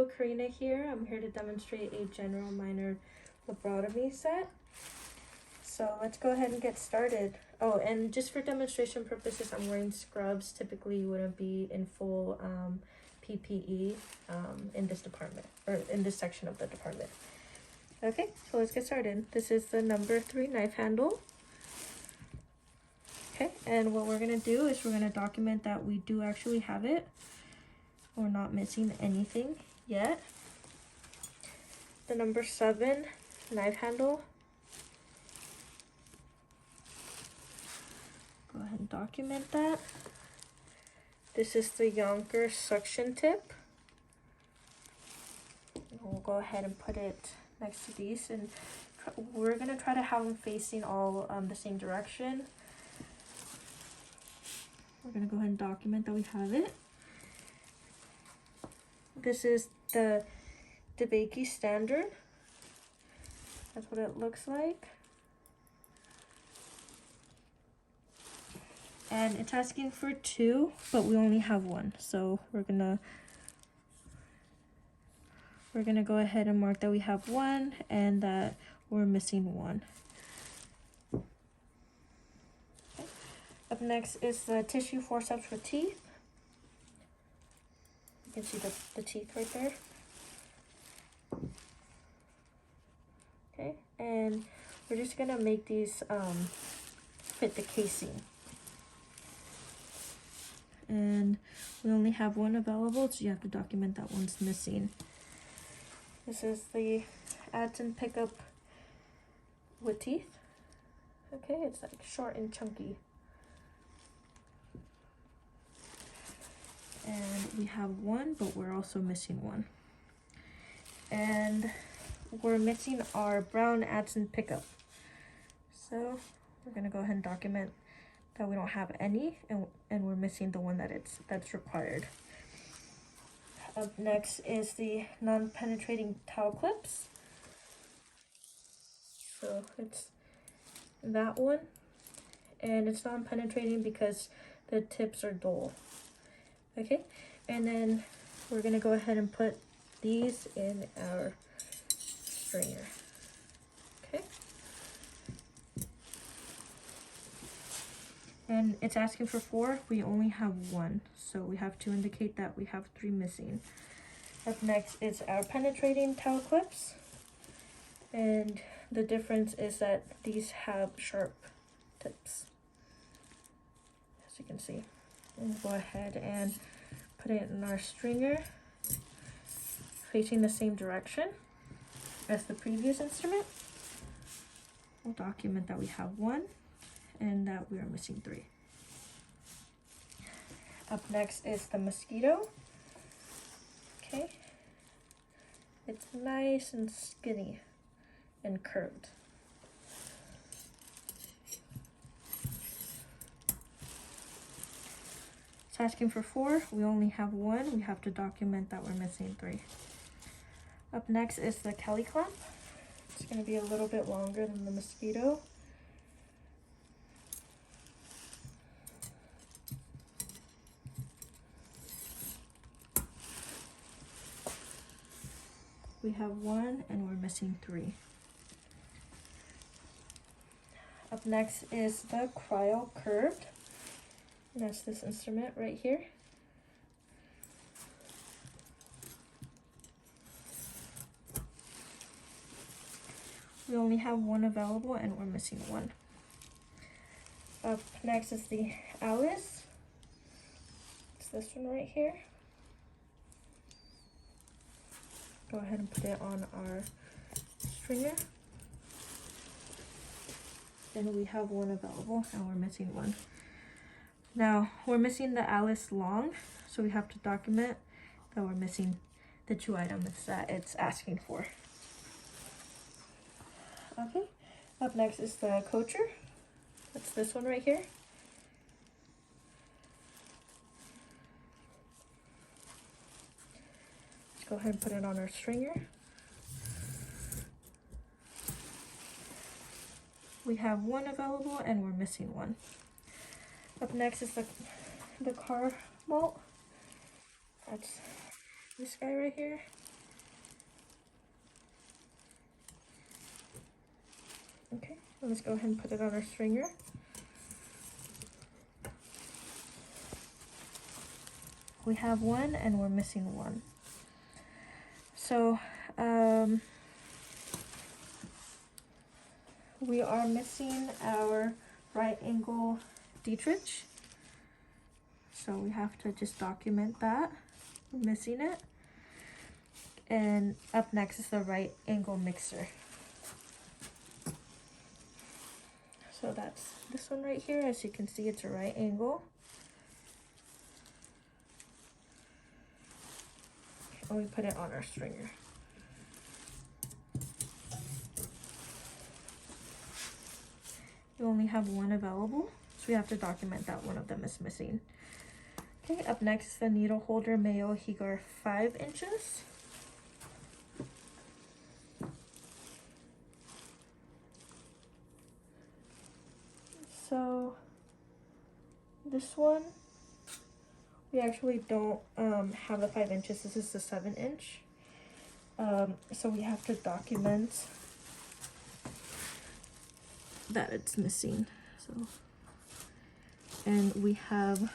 Karina here. I'm here to demonstrate a general minor laparotomy set. So let's go ahead and get started. Oh, and just for demonstration purposes, I'm wearing scrubs. Typically you wouldn't be in full PPE in this department, or in this section of the department. Okay, so let's get started. This is the number 3 knife handle. Okay, and what we're gonna do is we're gonna document that we do actually have it. We're not missing anything yet. The number 7 knife handle. Go ahead and document that. This is the Yonker suction tip. And we'll go ahead and put it next to these, and we're gonna try to have them facing all the same direction. We're gonna go ahead and document that we have it. This is the DeBakey standard. That's what it looks like. And it's asking for 2, but we only have 1. So we're gonna go ahead and mark that we have 1 and that we're missing 1. Okay. Up next is the tissue forceps for teeth. You can see the teeth right there. Okay, and we're just gonna make these fit the casing. And we only have 1 available, so you have to document that one's missing. This is the Adson pickup with teeth. Okay, it's like short and chunky. And we have 1, but we're also missing 1. And we're missing our brown Adson pickup. So we're gonna go ahead and document that we don't have any, and we're missing the one that's required. Up next is the non-penetrating towel clips. So it's that one, and it's non-penetrating because the tips are dull. Okay, and then we're gonna go ahead and put these in our stringer. Okay. And it's asking for 4, we only have 1, so we have to indicate that we have 3 missing. Up next is our penetrating towel clips, and the difference is that these have sharp tips, as you can see. We'll go ahead and put it in our stringer, facing the same direction as the previous instrument. We'll document that we have 1 and that we are missing 3. Up next is the mosquito. Okay, it's nice and skinny and curved. It's asking for 4, we only have 1, we have to document that we're missing 3. Up next is the Kelly clamp. It's going to be a little bit longer than the mosquito. We have 1 and we're missing 3. Up next is the cryo curved. And that's this instrument right here. We only have 1 available and we're missing 1. Up next is the Alice. It's this one right here. Go ahead and put it on our stringer. And we have 1 available and we're missing 1. Now we're missing the Alice long, so we have to document that we're missing the 2 items that it's asking for. Okay, up next is the coacher. That's this one right here. Let's go ahead and put it on our stringer. We have 1 available and we're missing 1. Up next is the car bolt. That's this guy right here. Okay, let's go ahead and put it on our stringer. We have one and we're missing one. So we are missing our right angle Dietrich. So we have to just document that. We're missing it. And up next is the right angle mixer. So that's this one right here. As you can see, it's a right angle. And we put it on our stringer. We only have one available, so we have to document that one of them is missing. Okay, up next is the needle holder Mayo Higar 5 inches. So this one, we actually don't have the 5 inches. This is the 7 inch. So we have to document that it's missing. So, and we have,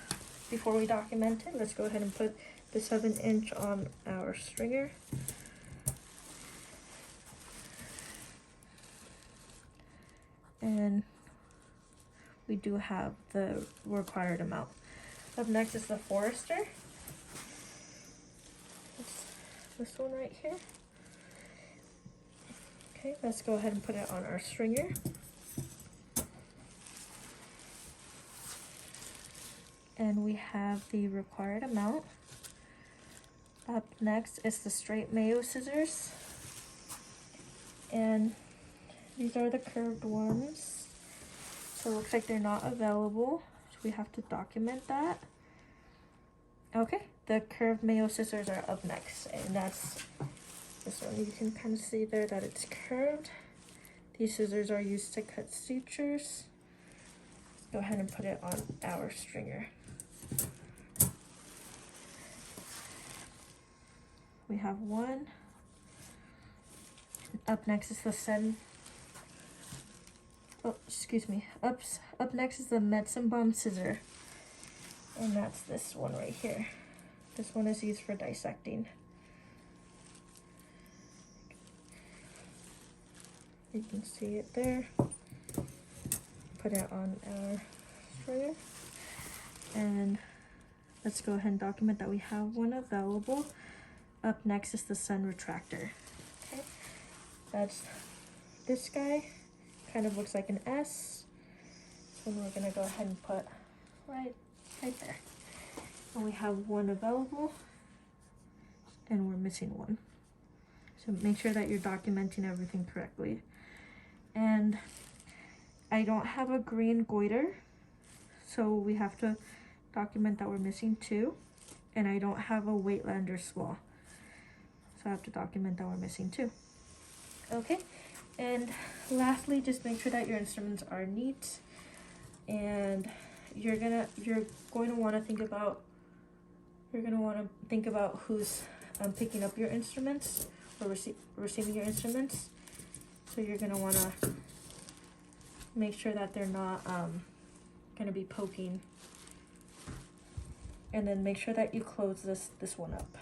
before we document it, let's go ahead and put the 7 inch on our stringer. And we do have the required amount. Up next is the Forester. It's this one right here. Okay, let's go ahead and put it on our stringer. And we have the required amount. Up next is the straight Mayo scissors. And these are the curved ones. So it looks like they're not available. So we have to document that. Okay, the curved Mayo scissors are up next. And that's this one. You can kind of see there that it's curved. These scissors are used to cut sutures. Let's go ahead and put it on our stringer. We have one. Up next is the Up next is the medicine ball scissor. And that's this one right here. This one is used for dissecting. You can see it there. Put it on our stringer. And let's go ahead and document that we have one available. Up next is the sun retractor. Okay, that's this guy. Kind of looks like an S. So we're gonna go ahead and put right there. And we have one available, and we're missing one. So make sure that you're documenting everything correctly. And I don't have a green goiter, so we have to document that we're missing two. And I don't have a Weightlander swell, so I have to document that we're missing two. Okay, and lastly, just make sure that your instruments are neat, and you're going to want to think about who's picking up your instruments or receiving your instruments. So you're going to want to make sure that they're not going to be poking, and then make sure that you close this one up.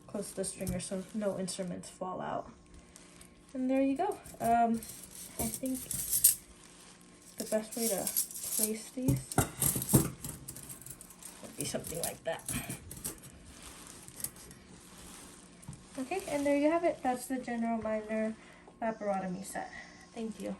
Close the stringer so no instruments fall out. And there you go. I think the best way to place these would be something like that. Okay, and there you have it. That's the general minor laparotomy set. Thank you.